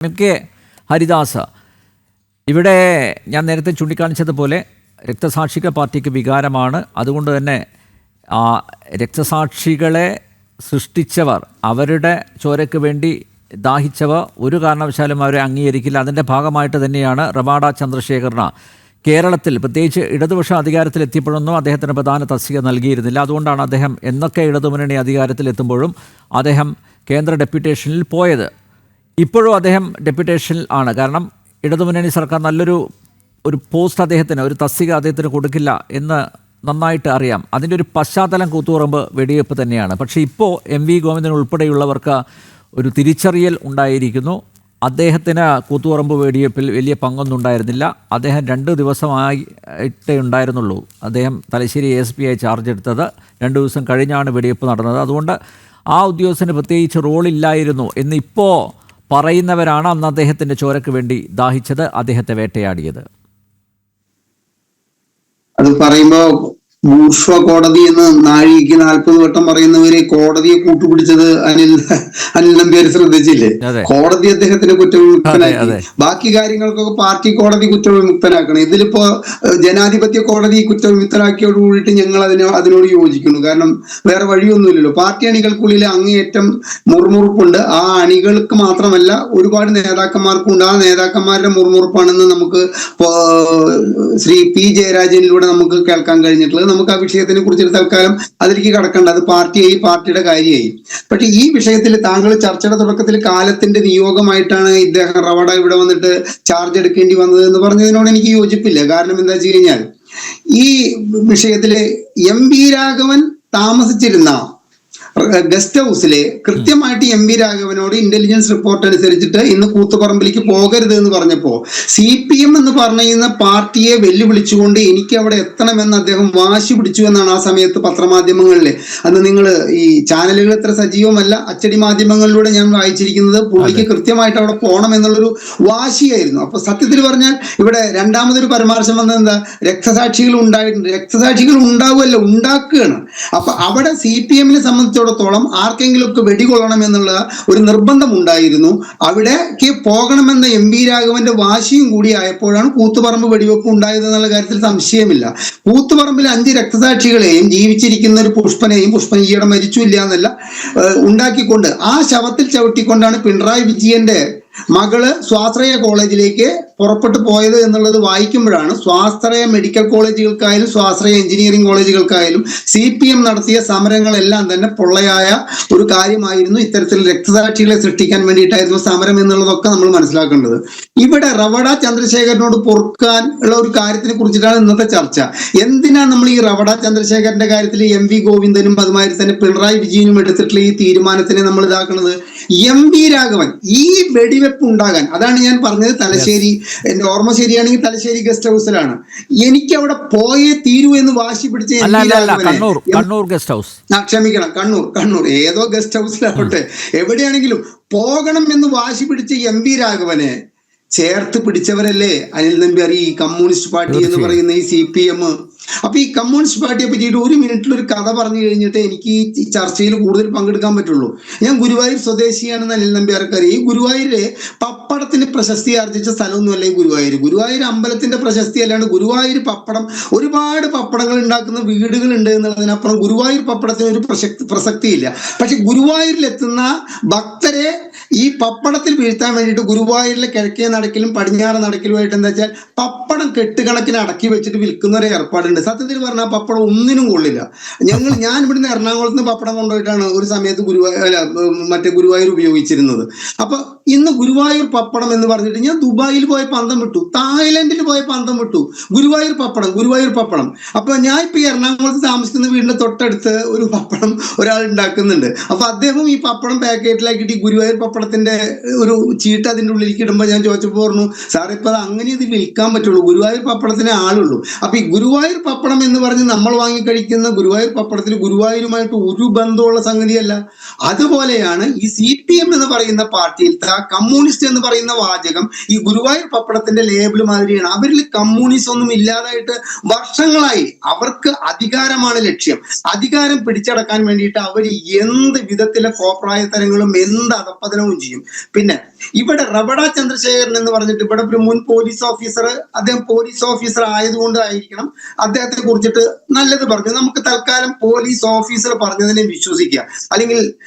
K Haridas, ഇവിടെ ഞാൻ നേരത്തെ ചൂണ്ടിക്കാണിച്ചതുപോലെ രക്തസാക്ഷികൾ പാർട്ടിക്ക് വികാരമാണ്. അതുകൊണ്ട് തന്നെ രക്തസാക്ഷികളെ സൃഷ്ടിച്ചവർ, അവരുടെ ചോരയ്ക്ക് വേണ്ടി ദാഹിച്ചവർ ഒരു കാരണവശാലും അവരെ അംഗീകരിക്കില്ല. അതിൻ്റെ ഭാഗമായിട്ട് തന്നെയാണ് റവാഡ ചന്ദ്രശേഖറിന് കേരളത്തിൽ, പ്രത്യേകിച്ച് ഇടതുപക്ഷ അധികാരത്തിലെത്തിയപ്പോഴൊന്നും അദ്ദേഹത്തിന് പ്രധാന തസ്തിക നൽകിയിരുന്നില്ല. അതുകൊണ്ടാണ് അദ്ദേഹം എന്നൊക്കെ ഇടതുമുന്നണി അധികാരത്തിലെത്തുമ്പോഴും അദ്ദേഹം കേന്ദ്ര ഡെപ്യൂട്ടേഷനിൽ പോയത്. ഇപ്പോഴും അദ്ദേഹം ഡെപ്യൂട്ടേഷനിൽ ആണ്. കാരണം ഇടതുമുന്നണി സർക്കാർ നല്ലൊരു പോസ്റ്റ് അദ്ദേഹത്തിന്, ഒരു തസ്തിക അദ്ദേഹത്തിന് കൊടുക്കില്ല എന്ന് നന്നായിട്ട് അറിയാം. അതിൻ്റെ ഒരു പശ്ചാത്തലം കൂത്തുപറമ്പ് വെടിവെപ്പ് തന്നെയാണ്. പക്ഷേ ഇപ്പോൾ MV ഗോവിന്ദൻ ഉൾപ്പെടെയുള്ളവർക്ക് ഒരു തിരിച്ചറിയൽ ഉണ്ടായിരിക്കുന്നു. അദ്ദേഹത്തിന് കൂത്തുപറമ്പ് വെടിവെപ്പിൽ വലിയ പങ്കൊന്നും ഉണ്ടായിരുന്നില്ല. അദ്ദേഹം 2 ദിവസമായിട്ടേ ഉണ്ടായിരുന്നുള്ളൂ. അദ്ദേഹം തലശ്ശേരി ASP ആയി ചാർജ് എടുത്തത് 2 ദിവസം കഴിഞ്ഞാണ് വെടിവെപ്പ് നടന്നത്. അതുകൊണ്ട് ആ ഉദ്യോഗസ്ഥന് പ്രത്യേകിച്ച് റോളില്ലായിരുന്നു എന്ന് ഇപ്പോൾ പറയുന്നവരാണ് അന്ന് അദ്ദേഹത്തിൻ്റെ ചോരയ്ക്ക് വേണ്ടി ദാഹിച്ചത്, അദ്ദേഹത്തെ വേട്ടയാടിയത്. അത് പറയുമ്പോ ബൂർഷ്വ കോടതി എന്ന് നാഴികയ്ക്ക് 40 വട്ടം പറയുന്നവര് കോടതിയെ കൂട്ടുപിടിച്ചത് അനിൽ നമ്പ്യാർ ശ്രദ്ധിച്ചില്ലേ? കോടതി അദ്ദേഹത്തിന് കുറ്റവിമുക്തനാക്കി. ബാക്കി കാര്യങ്ങൾക്കൊക്കെ പാർട്ടി കോടതി കുറ്റവിമുക്തനാക്കണം. ഇതിലിപ്പോ ജനാധിപത്യ കോടതി കുറ്റവിമുക്തനാക്കിയോട് കൂടിയിട്ട് ഞങ്ങൾ അതിനോട് യോജിക്കുന്നു. കാരണം വേറെ വഴിയൊന്നുമില്ലല്ലോ. പാർട്ടി അണികൾക്കുള്ളിൽ അങ്ങേയറ്റം മുറുമുറുപ്പുണ്ട്. ആ അണികൾക്ക് മാത്രമല്ല, ഒരുപാട് നേതാക്കന്മാർക്കുണ്ട്. ആ നേതാക്കന്മാരുടെ മുറുമുറുപ്പാണെന്ന് നമുക്ക് ശ്രീ P ജയരാജനിലൂടെ നമുക്ക് കേൾക്കാൻ കഴിഞ്ഞിട്ടുള്ളത്. നമുക്ക് ആ വിഷയത്തിനെ കുറിച്ച് തൽക്കാലം അതിലേക്ക് കടക്കണ്ട. അത് പാർട്ടിയുടെ കാര്യമായി. പക്ഷെ ഈ വിഷയത്തിൽ താങ്കൾ ചർച്ചയുടെ തുടക്കത്തിൽ കാലത്തിന്റെ നിയോഗമായിട്ടാണ് ഇദ്ദേഹം റവാഡ ഇവിടെ വന്നിട്ട് ചാർജ് എടുക്കേണ്ടി വന്നത് എന്ന് പറഞ്ഞതിനോട് എനിക്ക് യോജിപ്പില്ല. കാരണം എന്താ വെച്ച് കഴിഞ്ഞാൽ, ഈ വിഷയത്തില് MV രാഘവൻ താമസിച്ചിരുന്ന ഗസ്റ്റ് ഹൗസിലെ കൃത്യമായിട്ട് MV രാഘവനോട് ഇന്റലിജൻസ് റിപ്പോർട്ട് അനുസരിച്ചിട്ട് ഇന്ന് കൂത്തുപറമ്പിലേക്ക് പോകരുത് എന്ന് പറഞ്ഞപ്പോ CPM എന്ന് പറയുന്ന പാർട്ടിയെ വെല്ലുവിളിച്ചുകൊണ്ട് എനിക്ക് അവിടെ എത്തണമെന്ന് അദ്ദേഹം വാശി പിടിച്ചു എന്നാണ് ആ സമയത്ത് പത്രമാധ്യമങ്ങളിലെ, അന്ന് നിങ്ങൾ ഈ ചാനലുകൾ എത്ര സജീവമല്ല, അച്ചടി മാധ്യമങ്ങളിലൂടെ ഞാൻ വായിച്ചിരിക്കുന്നത് പുള്ളിക്ക് കൃത്യമായിട്ട് അവിടെ പോകണം എന്നുള്ളൊരു വാശിയായിരുന്നു. അപ്പൊ സത്യത്തിൽ പറഞ്ഞാൽ ഇവിടെ രണ്ടാമതൊരു പരാമർശം വന്നത് എന്താ, രക്തസാക്ഷികൾ ഉണ്ടായിട്ടുണ്ട്. രക്തസാക്ഷികൾ ഉണ്ടാവുമല്ല, ഉണ്ടാക്കുകയാണ്. അപ്പൊ അവിടെ CPM-നെ സംബന്ധിച്ചിടത്തോളം ആർക്കെങ്കിലും ഒക്കെ വെടികൊള്ളണം എന്നുള്ള ഒരു നിർബന്ധം ഉണ്ടായിരുന്നു. അവിടേക്ക് പോകണമെന്ന MV രാഘവന്റെ വാശിയും കൂടി ആയപ്പോഴാണ് കൂത്തുപറമ്പ് വെടിവെപ്പ് ഉണ്ടായത് എന്നുള്ള കാര്യത്തിൽ സംശയമില്ല. കൂത്തുപറമ്പിൽ 5 രക്തസാക്ഷികളെയും ജീവിച്ചിരിക്കുന്ന ഒരു പുഷ്പൻ ഈയിടെ മരിച്ചില്ല എന്നല്ല ഉണ്ടാക്കിക്കൊണ്ട് ആ ശവത്തിൽ ചവിട്ടിക്കൊണ്ടാണ് പിണറായി വിജയന്റെ മകള് സ്വാശ്രയ കോളേജിലേക്ക് പുറപ്പെട്ടു പോയത് എന്നുള്ളത് വായിക്കുമ്പോഴാണ് സ്വാശ്രയ മെഡിക്കൽ കോളേജുകൾക്കായാലും സ്വാശ്രയ എഞ്ചിനീയറിംഗ് കോളേജുകൾക്കായാലും CPM നടത്തിയ സമരങ്ങളെല്ലാം തന്നെ പൊള്ളയായ ഒരു കാര്യമായിരുന്നു. ഇത്തരത്തിൽ രക്തസാക്ഷികളെ സൃഷ്ടിക്കാൻ വേണ്ടിയിട്ടായിരുന്നു സമരം എന്നുള്ളതൊക്കെ നമ്മൾ മനസ്സിലാക്കേണ്ടത്. ഇവിടെ റവാഡ ചന്ദ്രശേഖരനോട് പൊറുക്കാൻ ഉള്ള ഒരു കാര്യത്തിനെ കുറിച്ചിട്ടാണ് ഇന്നത്തെ ചർച്ച. എന്തിനാണ് നമ്മൾ ഈ റവാഡ ചന്ദ്രശേഖരന്റെ കാര്യത്തിൽ MV ഗോവിന്ദനും അതുമാതിരി തന്നെ പിണറായി വിജയനും എടുത്തിട്ടുള്ള ഈ തീരുമാനത്തിനെ നമ്മൾ ഇതാക്കുന്നത്? MV രാഘവൻ ഈ വെടിവെപ്പ് ഉണ്ടാകാൻ, അതാണ് ഞാൻ പറഞ്ഞത്, തലശ്ശേരി, എന്റെ ഓർമ്മ ശരിയാണെങ്കിൽ തലശ്ശേരി ഗസ്റ്റ് ഹൗസിലാണ്. എനിക്ക് അവിടെ പോയേ തീരൂ എന്ന് വാശി പിടിച്ച ക്ഷമിക്കണം, കണ്ണൂർ ഏതോ ഗസ്റ്റ് ഹൗസിലാവട്ടെ, എവിടെയാണെങ്കിലും പോകണം എന്ന് വാശി പിടിച്ച MV രാഘവനെ ചേർത്ത് പിടിച്ചവരല്ലേ അനിൽ നമ്പ്യാർ, ഈ കമ്മ്യൂണിസ്റ്റ് പാർട്ടി എന്ന് പറയുന്ന ഈ CPM. അപ്പൊ ഈ കമ്മ്യൂണിസ്റ്റ് പാർട്ടിയെ പറ്റിയിട്ട് 1 മിനിറ്റിൽ ഒരു കഥ പറഞ്ഞു കഴിഞ്ഞിട്ട് എനിക്ക് ഈ ചർച്ചയിൽ കൂടുതൽ പങ്കെടുക്കാൻ പറ്റുള്ളൂ. ഞാൻ ഗുരുവായൂർ സ്വദേശിയാണെന്ന് അനിൽ നമ്പ്യാർക്ക് അറിയാം. ഈ ഗുരുവായൂര് പപ്പടത്തിന് പ്രശസ്തി ആർജിച്ച സ്ഥലമൊന്നുമല്ല ഈ ഗുരുവായൂർ അമ്പലത്തിന്റെ പ്രശസ്തി അല്ലാണ്ട് ഗുരുവായൂർ പപ്പടം, ഒരുപാട് പപ്പടങ്ങൾ ഉണ്ടാക്കുന്ന വീടുകളുണ്ട് എന്നുള്ളതിനപ്പുറം ഗുരുവായൂർ പപ്പടത്തിന് ഒരു പ്രസക്തിയില്ല. പക്ഷെ ഗുരുവായൂരിലെത്തുന്ന ഭക്തരെ ഈ പപ്പടത്തിൽ വീഴ്ത്താൻ വേണ്ടിയിട്ട് ഗുരുവായൂരിലെ കിഴക്കേ നടക്കിലും പടിഞ്ഞാറ് നടക്കിലുമായിട്ട് എന്താ വെച്ചാൽ പപ്പടം കെട്ടുകണക്കിന് അടക്കി വെച്ചിട്ട് വിൽക്കുന്ന ഒരു ഏർപ്പാടുണ്ട്. സത്യത്തിൽ പറഞ്ഞാൽ പപ്പടം ഒന്നിനും കൊള്ളില്ല. ഞാൻ ഇവിടുന്ന് എറണാകുളത്ത് നിന്ന് പപ്പടം കൊണ്ടുപോയിട്ടാണ് ഒരു സമയത്ത് ഗുരുവായൂർ ഉപയോഗിച്ചിരുന്നത്. അപ്പൊ ഇന്ന് ഗുരുവായൂർ പപ്പടം എന്ന് പറഞ്ഞിട്ട് ഞാൻ ദുബായിൽ പോയപ്പോൾ അന്തം വിട്ടു, തായ്ലൻഡിൽ പോയപ്പോൾ അന്തം വിട്ടു. ഗുരുവായൂർ പപ്പടം. അപ്പൊ ഞാൻ ഇപ്പൊ എറണാകുളത്ത് താമസിക്കുന്ന വീടിന്റെ തൊട്ടടുത്ത് ഒരു പപ്പടം ഒരാൾ ഉണ്ടാക്കുന്നുണ്ട്. അപ്പൊ അദ്ദേഹം ഈ പപ്പടം പാക്കറ്റിലാക്കിയിട്ട് ഈ ഗുരുവായൂർ പപ്പടത്തിന്റെ ഒരു ചീട്ട് അതിൻ്റെ ഉള്ളിലേക്ക് ഇടുമ്പോൾ ഞാൻ ചോദിച്ചപ്പോൾ പറഞ്ഞു, സാറേ ഇപ്പൊ അത് അങ്ങനെ ഇത് വിൽക്കാൻ പറ്റുള്ളൂ, ഗുരുവായൂർ പപ്പടത്തിനെ ആളുള്ളൂ. അപ്പൊ ഈ ഗുരുവായൂർ പപ്പടം എന്ന് പറഞ്ഞ് നമ്മൾ വാങ്ങിക്കഴിക്കുന്ന ഗുരുവായൂർ പപ്പടത്തിൽ ഗുരുവായൂരുമായിട്ട് ഒരു ബന്ധമുള്ള സംഗതിയല്ല. അതുപോലെയാണ് ഈ CPM എന്ന് പറയുന്ന പാർട്ടിയിൽ കമ്മ്യൂണിസ്റ്റ് എന്ന് പറയുന്ന വാചകം ഈ ഗുരുവായൂർ പപ്പടത്തിന്റെ ലേബിൾ മാതിരിയാണ്. അവരിൽ കമ്മ്യൂണിസം ഒന്നും ഇല്ലാതായിട്ട് വർഷങ്ങളായി. അവർക്ക് അധികാരമാണ് ലക്ഷ്യം. അധികാരം പിടിച്ചടക്കാൻ വേണ്ടിയിട്ട് അവർ എന്ത് വിധത്തിലെ കോപ്രായത്തരങ്ങളും എന്ത് അധപ്പതനവും ഉണ്ടാവുകയും ചെയ്യും. പിന്നെ ഇവിടെ റബഡ ചന്ദ്രശേഖരൻ എന്ന് പറഞ്ഞിട്ട് ഇവിടെ ഒരു മുൻ പോലീസ് ഓഫീസർ, അദ്ദേഹം പോലീസ് ഓഫീസർ ആയതുകൊണ്ട് ആയിരിക്കണം അദ്ദേഹത്തെ കുറിച്ചിട്ട് നല്ലത് പറഞ്ഞു. നമുക്ക് തൽക്കാലം പോലീസ് ഓഫീസർ പറഞ്ഞതിനെ വിശ്വസിക്കുക. അല്ലെങ്കിൽ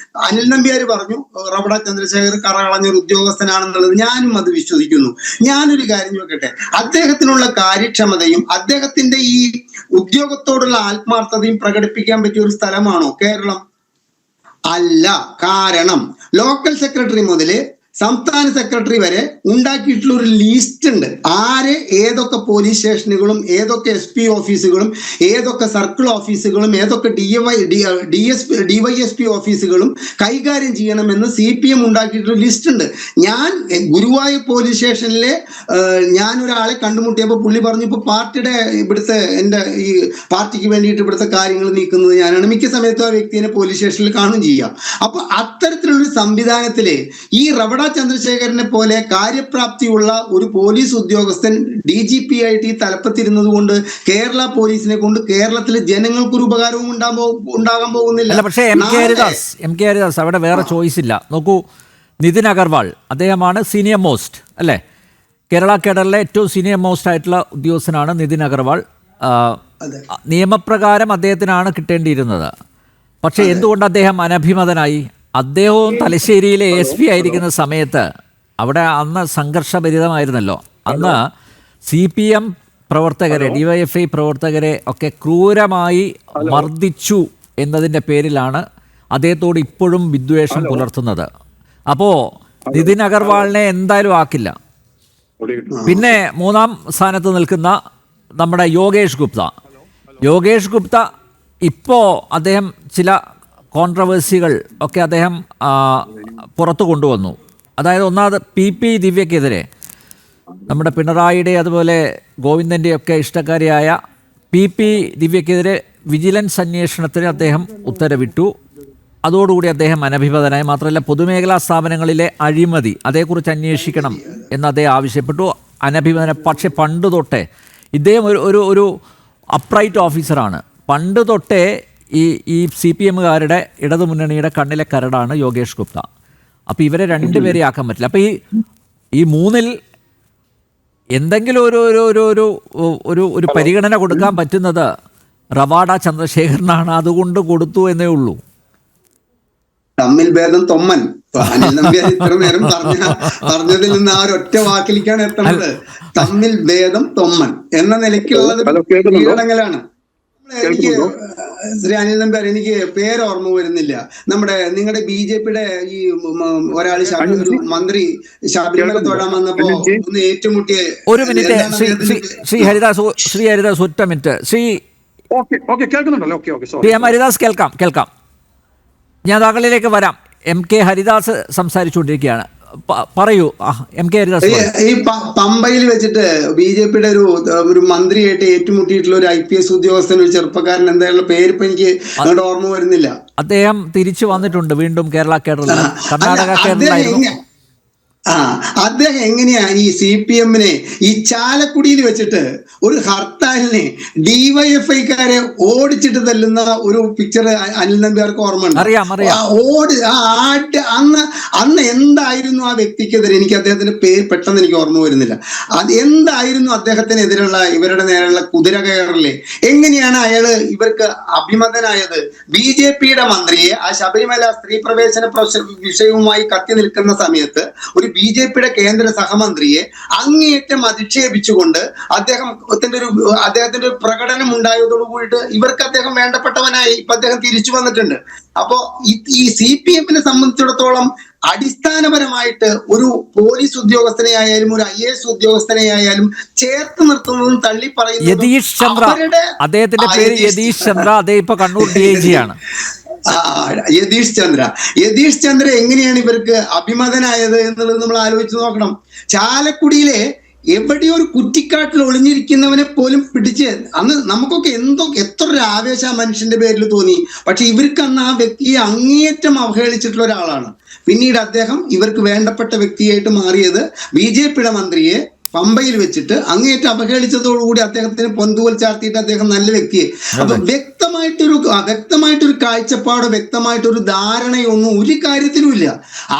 അനിൽ നമ്പ്യാർ പറഞ്ഞു റബഡ ചന്ദ്രശേഖർ കറകളഞ്ഞൊരു ഉദ്യോഗസ്ഥനാണെന്നുള്ളത്, ഞാനും അത് വിശ്വസിക്കുന്നു. ഞാനൊരു കാര്യം നോക്കട്ടെ, അദ്ദേഹത്തിനുള്ള കാര്യക്ഷമതയും അദ്ദേഹത്തിന്റെ ഈ ഉദ്യോഗത്തോടുള്ള ആത്മാർത്ഥതയും പ്രകടിപ്പിക്കാൻ പറ്റിയ ഒരു സ്ഥലമാണോ കേരളം? അല്ല. കാരണം ലോക്കൽ സെക്രട്ടറി മുതല് സംസ്ഥാന സെക്രട്ടറി വരെ ഉണ്ടാക്കിയിട്ടുള്ള ഒരു ലിസ്റ്റ് ഉണ്ട്. ആര് ഏതൊക്കെ പോലീസ് സ്റ്റേഷനുകളും ഏതൊക്കെ SP ഓഫീസുകളും ഏതൊക്കെ സർക്കിൾ ഓഫീസുകളും ഏതൊക്കെ DYSP ഓഫീസുകളും കൈകാര്യം ചെയ്യണമെന്ന് CPM ഉണ്ടാക്കിയിട്ടുള്ള ലിസ്റ്റ് ഉണ്ട്. ഞാൻ ഗുരുവായൂർ പോലീസ് സ്റ്റേഷനിലെ ഞാനൊരാളെ കണ്ടുമുട്ടിയപ്പോൾ പുള്ളി പറഞ്ഞു, ഇപ്പൊ പാർട്ടിയുടെ ഇവിടുത്തെ എൻ്റെ ഈ പാർട്ടിക്ക് വേണ്ടിയിട്ട് ഇവിടുത്തെ കാര്യങ്ങൾ നീക്കുന്നത് ഞാനാണ്. മിക്ക സമയത്തും ആ വ്യക്തിയെ പോലീസ് സ്റ്റേഷനിൽ കാണും ചെയ്യാം. അപ്പൊ അത്തരത്തിലുള്ള സംവിധാനത്തില് ഈ റബഡ ചന്ദ്രശേഖരനെ പോലെ കാര്യപ്രാപ്തിയുള്ള ഒരു പോലീസ് ഉദ്യോഗസ്ഥൻ DGP ആയിട്ട് ഈ തലപ്പത്തിരുന്നത് കൊണ്ട് കേരള പോലീസിനെ കൊണ്ട് കേരളത്തിലെ ജനങ്ങൾക്കൊരു ഉപകാരവും ഉണ്ടാകാൻ പോകുന്നില്ല. പക്ഷേ എം കെ ഹരിദാസ് അവിടെ വേറെ ചോയ്സ് ഇല്ല. നോക്കൂ, നിതിൻ അഗർവാൾ അദ്ദേഹമാണ് സീനിയർ മോസ്റ്റ് അല്ലേ, കേരള കേഡറിലെ ഏറ്റവും സീനിയർ മോസ്റ്റ് ആയിട്ടുള്ള ഉദ്യോഗസ്ഥനാണ് നിതിൻ അഗർവാൾ. നിയമപ്രകാരം അദ്ദേഹത്തിനാണ് കിട്ടേണ്ടിയിരുന്നത്. പക്ഷേ എന്തുകൊണ്ട് അദ്ദേഹം അനഭിമതനായി? അദ്ദേഹവും തലശ്ശേരിയിലെ SP ആയിരിക്കുന്ന സമയത്ത് അവിടെ അന്ന് സംഘർഷഭരിതമായിരുന്നല്ലോ. അന്ന് CPM പ്രവർത്തകരെ, DYFI പ്രവർത്തകരെ ഒക്കെ ക്രൂരമായി മർദ്ദിച്ചു എന്നതിൻ്റെ പേരിലാണ് അദ്ദേഹത്തോട് ഇപ്പോഴും വിദ്വേഷം പുലർത്തുന്നത്. അപ്പോൾ നിതിൻ അഗർവാളിനെ എന്തായാലും ആക്കില്ല. പിന്നെ മൂന്നാം സ്ഥാനത്ത് നിൽക്കുന്ന നമ്മുടെ യോഗേഷ് ഗുപ്ത ഇപ്പോൾ അദ്ദേഹം ചില കോൺട്രവേഴ്സികൾ ഒക്കെ അദ്ദേഹം പുറത്തു കൊണ്ടുവന്നു. അതായത് ഒന്നാമത് PP ദിവ്യക്കെതിരെ നമ്മുടെ പിണറായിയുടെ അതുപോലെ ഗോവിന്ദൻ്റെയൊക്കെ ഇഷ്ടക്കാരിയായ PP ദിവ്യക്കെതിരെ വിജിലൻസ് അന്വേഷണത്തിന് അദ്ദേഹം ഉത്തരവിട്ടു. അതോടുകൂടി അദ്ദേഹം അനഭിമതനായി. മാത്രമല്ല പൊതുമേഖലാ സ്ഥാപനങ്ങളിലെ അഴിമതി അതേക്കുറിച്ച് അന്വേഷിക്കണം എന്ന് അദ്ദേഹം ആവശ്യപ്പെട്ടു. അനഭിമതന. പക്ഷെ പണ്ട് തൊട്ടേ ഇദ്ദേഹം ഒരു അപ്രൈറ്റ് ഓഫീസറാണ്. പണ്ട് തൊട്ടേ ഈ CPMകാരുടെ ഇടതുമുന്നണിയുടെ കണ്ണിലെ കരടാണ് യോഗേഷ് ഗുപ്ത. അപ്പോൾ ഇവരെ രണ്ടുപേരെ ആക്കാൻ പറ്റില്ല. അപ്പോൾ ഈ മൂന്നിൽ എന്തെങ്കിലും ഒരു പരിഗണന കൊടുക്കാൻ പറ്റുന്നത് റവാഡ ചന്ദ്രശേഖരനാണ്. അതുകൊണ്ട് കൊടുത്തു എന്നേ ഉള്ളൂ. തമ്മിൽ ഭേദം തൊമ്മൻ. അനിൽ നമ്പ്യാർ ഇത്ര നേരം പറഞ്ഞതിൽ നിന്ന് ആ ഒരൊറ്റ വാക്കിലേക്കാണ് എത്തുന്നത്. തമ്മിൽ ഭേദം തൊമ്മൻ എന്ന നിലയ്ക്കുള്ളത് കീഴടങ്ങലാണ്. എനിക്ക് ശ്രീ അനിൽ നമ്പ്യാർ, എനിക്ക് പേര് ഓർമ്മ വരുന്നില്ല. നിങ്ങളുടെ BJPയുടെ ഈ ഒരാൾ മന്ത്രി ശബരിമല തൊഴാൻ വന്നപ്പോ ഒന്ന് ഏറ്റുമുട്ടിയ ഒരു മിനിറ്റ് ശ്രീ ഹരിദാസ് ഒറ്റ മിനിറ്റ്. ശ്രീ ഹരിദാസ് കേൾക്കാം. ഞാൻ താങ്കളിലേക്ക് വരാം. MK ഹരിദാസ് സംസാരിച്ചുകൊണ്ടിരിക്കുകയാണ്. പറയൂ MK ഹരിദാസ്. ഈ പമ്പയിൽ വെച്ചിട്ട് BJPയുടെ ഒരു മന്ത്രിയായിട്ട് ഏറ്റുമുട്ടിയിട്ടുള്ള ഒരു IPS ഉദ്യോഗസ്ഥൻ, ഒരു ചെറുപ്പക്കാരൻ, എന്തായാലും പേരിപ്പോ എനിക്ക് അങ്ങോട്ട് ഓർമ്മ വരുന്നില്ല. അദ്ദേഹം തിരിച്ചു വന്നിട്ടുണ്ട് വീണ്ടും കേരള കേഡറിൽ. കർണാടക കേഡറിലായിരുന്നു. അദ്ദേഹം എങ്ങനെയാ ഈ CPMനെ ഈ ചാലക്കുടിയിൽ വെച്ചിട്ട് ഒരു ഹർത്താലിനെ DYFIക്കാരെ ഓടിച്ചിട്ട് തല്ലുന്ന ഒരു പിക്ചർ അനിൽ നമ്പ്യാർക്ക് ഓർമ്മയുണ്ട്? അന്ന് എന്തായിരുന്നു ആ വ്യക്തിക്കെതിരെ, എനിക്ക് അദ്ദേഹത്തിന്റെ പേര് പെട്ടെന്ന് എനിക്ക് ഓർമ്മ വരുന്നില്ല, അത് എന്തായിരുന്നു അദ്ദേഹത്തിനെതിരുള്ള ഇവരുടെ നേരെയുള്ള കുതിര കയറില്ലേ? എങ്ങനെയാണ് അയാള് ഇവർക്ക് അഭിമതനായത്? BJPയുടെ മന്ത്രിയെ ആ ശബരിമല സ്ത്രീ പ്രവേശന വിഷയവുമായി കത്തി നിൽക്കുന്ന സമയത്ത് ഒരു BJPയുടെ കേന്ദ്ര സഹമന്ത്രിയെ അങ്ങേയറ്റം അധിക്ഷേപിച്ചുകൊണ്ട് അദ്ദേഹത്തിന്റെ ഒരു പ്രകടനം ഉണ്ടായതോടു കൂടിയിട്ട് ഇവർക്ക് അദ്ദേഹം വേണ്ടപ്പെട്ടവനായി ഇപ്പൊ അദ്ദേഹം തിരിച്ചു വന്നിട്ടുണ്ട്. അപ്പോ ഈ CPMനെ സംബന്ധിച്ചിടത്തോളം അടിസ്ഥാനപരമായിട്ട് ഒരു പോലീസ് ഉദ്യോഗസ്ഥനെ ആയാലും ഒരു IAS ഉദ്യോഗസ്ഥനെ ആയാലും ചേർത്ത് നിർത്തുന്നതും തള്ളി പറയുന്നതും അദ്ദേഹത്തിന്റെ പേര് യതീഷ് ചന്ദ്ര. അദ്ദേഹം ഇപ്പൊ കണ്ണൂർ DIG ആണ്. യതീഷ് ചന്ദ്ര എങ്ങനെയാണ് ഇവർക്ക് അഭിമതനായത് എന്നുള്ളത് നമ്മൾ ആലോചിച്ച് നോക്കണം. ചാലക്കുടിയിലെ എവിടെയോ ഒരു കുറ്റിക്കാട്ടിൽ ഒളിഞ്ഞിരിക്കുന്നവനെ പോലും പിടിച്ച് അന്ന് നമുക്കൊക്കെ എത്ര ഒരു ആവേശം ആ മനുഷ്യന്റെ പേരിൽ തോന്നി. പക്ഷെ ഇവർക്ക് അന്ന് ആ വ്യക്തിയെ അങ്ങേയറ്റം അവഹേളിച്ചിട്ടുള്ള ഒരാളാണ്. പിന്നീട് അദ്ദേഹം ഇവർക്ക് വേണ്ടപ്പെട്ട വ്യക്തിയായിട്ട് മാറിയത് BJPയുടെ മന്ത്രിയെ പമ്പയിൽ വെച്ചിട്ട് അങ്ങേറ്റം അവഹേളിച്ചതോടുകൂടി അദ്ദേഹത്തിന് പൊന്തൂവൽ ചാർത്തിയിട്ട് അദ്ദേഹം നല്ല വ്യക്തിയെ. അപ്പൊ വ്യക്തമായിട്ടൊരു കാഴ്ചപ്പാടോ വ്യക്തമായിട്ടൊരു ധാരണയൊന്നും ഒരു കാര്യത്തിലും ഇല്ല.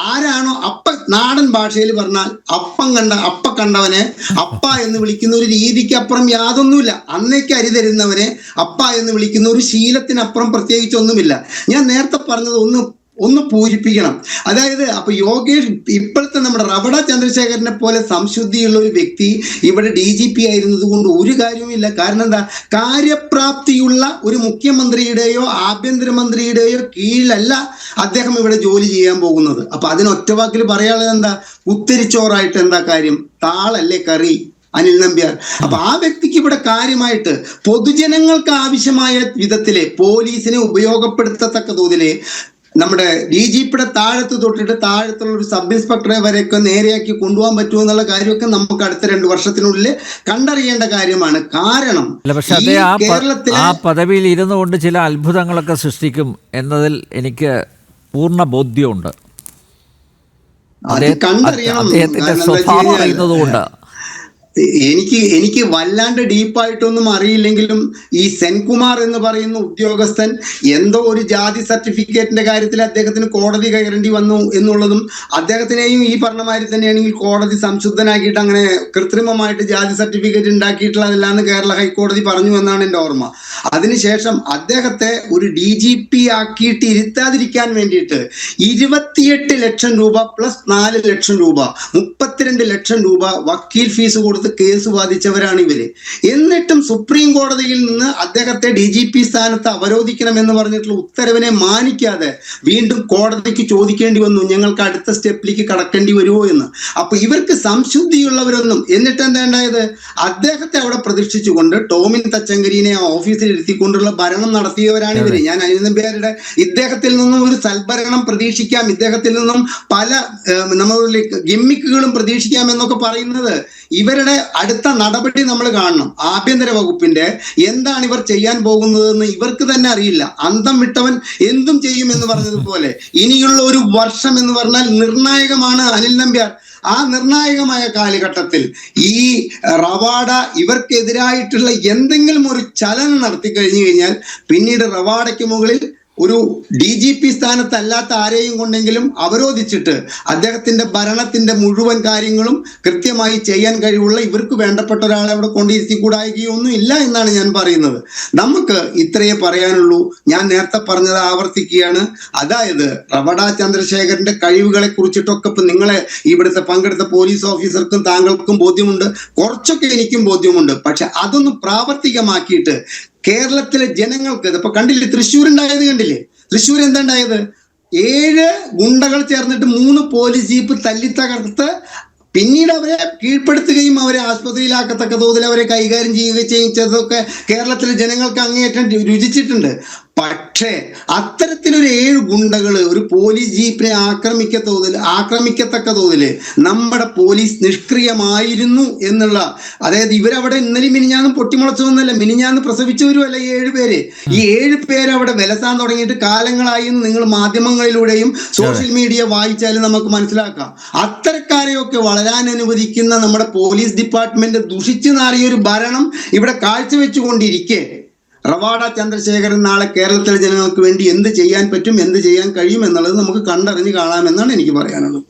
ആരാണോ നാടൻ ഭാഷയിൽ പറഞ്ഞാൽ അപ്പ കണ്ടവനെ അപ്പ എന്ന് വിളിക്കുന്ന ഒരു രീതിക്ക് അപ്പുറം യാതൊന്നുമില്ല. അന്നേക്ക് അരി തരുന്നവനെ അപ്പ എന്ന് വിളിക്കുന്ന ഒരു ശീലത്തിനപ്പുറം പ്രത്യേകിച്ചൊന്നുമില്ല. ഞാൻ നേരത്തെ പറഞ്ഞത് ഒന്ന് പൂരിപ്പിക്കണം. അതായത് അപ്പൊ യോഗേഷ് ഇപ്പോഴത്തെ നമ്മുടെ റവട ചന്ദ്രശേഖരനെ പോലെ സംശുദ്ധിയുള്ള ഒരു വ്യക്തി ഇവിടെ DGP ആയിരുന്നത് കൊണ്ട് ഒരു കാര്യവുമില്ല. കാരണം എന്താ, കാര്യപ്രാപ്തിയുള്ള ഒരു മുഖ്യമന്ത്രിയുടെയോ ആഭ്യന്തരമന്ത്രിയുടെയോ കീഴിലല്ല അദ്ദേഹം ഇവിടെ ജോലി ചെയ്യാൻ പോകുന്നത്. അപ്പൊ അതിനൊറ്റവാക്കിൽ പറയാനുള്ളത് എന്താ, കുത്തിരിച്ചോറായിട്ട് എന്താ കാര്യം, താളല്ലേ കറി അനിൽ നമ്പ്യാർ. അപ്പൊ ആ വ്യക്തിക്ക് ഇവിടെ കാര്യമായിട്ട് പൊതുജനങ്ങൾക്ക് ആവശ്യമായ വിധത്തില് പോലീസിനെ ഉപയോഗപ്പെടുത്തത്തക്ക തോതില് നമ്മുടെ DGPയുടെ താഴത്ത് തൊട്ടിട്ട് താഴത്തുള്ള ഒരു സബ് ഇൻസ്പെക്ടറെ വരെയൊക്കെ നേരെയാക്കി കൊണ്ടുപോകാൻ പറ്റുമോ എന്നുള്ള കാര്യമൊക്കെ നമുക്ക് അടുത്ത 2 വർഷത്തിനുള്ളിൽ കണ്ടറിയേണ്ട കാര്യമാണ്. കാരണം കേരളത്തിലെ ആ പദവിയിൽ ഇരുന്നു കൊണ്ട് ചില അത്ഭുതങ്ങളൊക്കെ സൃഷ്ടിക്കും എന്നതിൽ എനിക്ക് പൂർണ്ണ ബോധ്യമുണ്ട്. അദ്ദേഹത്തിന്റെ സ്വഭാവം അറിയുന്നതുകൊണ്ട് എനിക്ക് വല്ലാണ്ട് ഡീപ്പായിട്ടൊന്നും അറിയില്ലെങ്കിലും ഈ സെൻകുമാർ എന്ന് പറയുന്ന ഉദ്യോഗസ്ഥൻ എന്തോ ഒരു ജാതി സർട്ടിഫിക്കറ്റിന്റെ കാര്യത്തിൽ അദ്ദേഹത്തിന് കോടതി കയറേണ്ടി വന്നു എന്നുള്ളതും, അദ്ദേഹത്തിനെയും ഈ പറഞ്ഞമാതിരി തന്നെയാണെങ്കിൽ കോടതി സംശുദ്ധനാക്കിയിട്ട് അങ്ങനെ കൃത്രിമമായിട്ട് ജാതി സർട്ടിഫിക്കറ്റ് ഉണ്ടാക്കിയിട്ടുള്ളതല്ലാന്ന് കേരള ഹൈക്കോടതി പറഞ്ഞു എന്നാണ് എൻ്റെ ഓർമ്മ. അതിനുശേഷം അദ്ദേഹത്തെ ഒരു DGP ആക്കിയിട്ട് ഇരുത്താതിരിക്കാൻ വേണ്ടിയിട്ട് 28 ലക്ഷം രൂപ പ്ലസ് 4 ലക്ഷം രൂപ 32 ലക്ഷം രൂപ വക്കീൽ ഫീസ് കൊടുത്ത് കേസ് വാദിച്ചവരാണ് ഇവര്. എന്നിട്ടും സുപ്രീം കോടതിയിൽ നിന്ന് അദ്ദേഹത്തെ DGP സ്ഥാനത്ത് അവരോധിക്കണം എന്ന് പറഞ്ഞിട്ടുള്ള ഉത്തരവിനെ മാനിക്കാതെ വീണ്ടും കോടതിക്ക് ചോദിക്കേണ്ടി വന്നു, ഞങ്ങൾക്ക് അടുത്ത സ്റ്റെപ്പിലേക്ക് കടക്കേണ്ടി വരുമോ എന്ന്. അപ്പൊ ഇവർക്ക് സംശുദ്ധിയുള്ളവരൊന്നും. എന്നിട്ട് എന്താ ഉണ്ടായത്, അദ്ദേഹത്തെ അവിടെ പ്രതിഷ്ഠിച്ചുകൊണ്ട് ടോമിൻ തച്ചങ്കരിനെ ആ ഓഫീസിൽ ഇരുത്തിക്കൊണ്ടുള്ള ഭരണം നടത്തിയവരാണ് ഇവര്. ഞാൻ അനിൽ നമ്പ്യാരുടെ ഇദ്ദേഹത്തിൽ നിന്നും ഒരു സൽഭരണം പ്രതീക്ഷിക്കാം, ഇദ്ദേഹത്തിൽ നിന്നും പല നമ്മളുടെ ഗിമ്മിക്കുകളും പ്രതീക്ഷിക്കാം എന്നൊക്കെ പറയുന്നത് ഇവരുടെ അടുത്ത നടപടി നമ്മൾ കാണണം. ആഭ്യന്തര വകുപ്പിന്റെ എന്താണ് ഇവർ ചെയ്യാൻ പോകുന്നതെന്ന് ഇവർക്ക് തന്നെ അറിയില്ല. അന്തം വിട്ടവൻ എന്തും ചെയ്യും എന്ന് പറഞ്ഞതുപോലെ ഇനിയുള്ള ഒരു വർഷം എന്ന് പറഞ്ഞാൽ നിർണായകമാണ് അനിൽ നമ്പ്യാർ. ആ നിർണായകമായ കാലഘട്ടത്തിൽ ഈ റവാഡ ഇവർക്കെതിരായിട്ടുള്ള എന്തെങ്കിലും ഒരു ചലനം നടത്തി കഴിഞ്ഞു കഴിഞ്ഞാൽ പിന്നീട് റവാഡയ്ക്ക് മുകളിൽ ഒരു DGP സ്ഥാനത്തല്ലാത്ത ആരെയും കൊണ്ടെങ്കിലും അവരോധിച്ചിട്ട് അദ്ദേഹത്തിന്റെ ഭരണത്തിന്റെ മുഴുവൻ കാര്യങ്ങളും കൃത്യമായി ചെയ്യാൻ കഴിവുള്ള ഇവർക്ക് വേണ്ടപ്പെട്ട ഒരാളെ അവിടെ കൊണ്ടിരുത്തിക്കൂടായികയൊന്നും ഇല്ല എന്നാണ് ഞാൻ പറയുന്നത്. നമുക്ക് ഇത്രയേ പറയാനുള്ളൂ. ഞാൻ നേരത്തെ പറഞ്ഞത് ആവർത്തിക്കുകയാണ്. അതായത് റവട ചന്ദ്രശേഖരന്റെ കഴിവുകളെ കുറിച്ചിട്ടൊക്കെ ഇപ്പൊ നിങ്ങളെ ഇവിടുത്തെ പങ്കെടുത്ത പോലീസ് ഓഫീസർക്കും താങ്കൾക്കും ബോധ്യമുണ്ട്, കുറച്ചൊക്കെ എനിക്കും ബോധ്യമുണ്ട്. പക്ഷെ അതൊന്നും പ്രാവർത്തികമാക്കിയിട്ട് കേരളത്തിലെ ജനങ്ങൾക്ക് ഇപ്പൊ കണ്ടില്ലേ, തൃശ്ശൂർ ഉണ്ടായത് കണ്ടില്ലേ? തൃശ്ശൂർ എന്താ ഉണ്ടായത്, 7 ഗുണ്ടകൾ ചേർന്നിട്ട് 3 പോലീസ് ജീപ്പ് തല്ലിത്തകർത്ത് പിന്നീട് അവരെ കീഴ്പ്പെടുത്തുകയും അവരെ ആശുപത്രിയിലാക്കത്തക്ക തോതിൽ അവരെ കൈകാര്യം ചെയ്യുകയും ചെയ്തതൊക്കെ കേരളത്തിലെ ജനങ്ങൾക്ക് അങ്ങേയറ്റം രുചിച്ചിട്ടുണ്ട്. പക്ഷേ അത്തരത്തിലൊരു 7 ഗുണ്ടകള് ഒരു പോലീസ് ജീപ്പിനെ ആക്രമിക്കത്തക്ക തോതില് നമ്മുടെ പോലീസ് നിഷ്ക്രിയമായിരുന്നു എന്നുള്ള, അതായത് ഇവരവിടെ ഇന്നലെ മിനിഞ്ഞാന്ന് പൊട്ടിമുളച്ചതൊന്നല്ല, മിനിഞ്ഞാന്ന് പ്രസവിച്ചവരുമല്ല 7 പേര്. ഈ 7 പേര് അവിടെ വിലസാൻ തുടങ്ങിയിട്ട് കാലങ്ങളായി നിങ്ങൾ മാധ്യമങ്ങളിലൂടെയും സോഷ്യൽ മീഡിയ വായിച്ചാലും നമുക്ക് മനസ്സിലാക്കാം. അത്തരക്കാരെയൊക്കെ വളരാൻ അനുവദിക്കുന്ന നമ്മുടെ പോലീസ് ഡിപ്പാർട്ട്മെന്റ് ദുഷിച്ചു നാറിയൊരു ഭരണം ഇവിടെ കാഴ്ചവെച്ചുകൊണ്ടിരിക്കെ റവാഡ ചന്ദ്രശേഖരൻ നാളെ കേരളത്തിലെ ജനങ്ങൾക്ക് വേണ്ടി എന്ത് ചെയ്യാൻ പറ്റും, എന്ത് ചെയ്യാൻ കഴിയും എന്നുള്ളത് നമുക്ക് കണ്ടറിഞ്ഞ് കാണാമെന്നാണ് എനിക്ക് പറയാനുള്ളത്.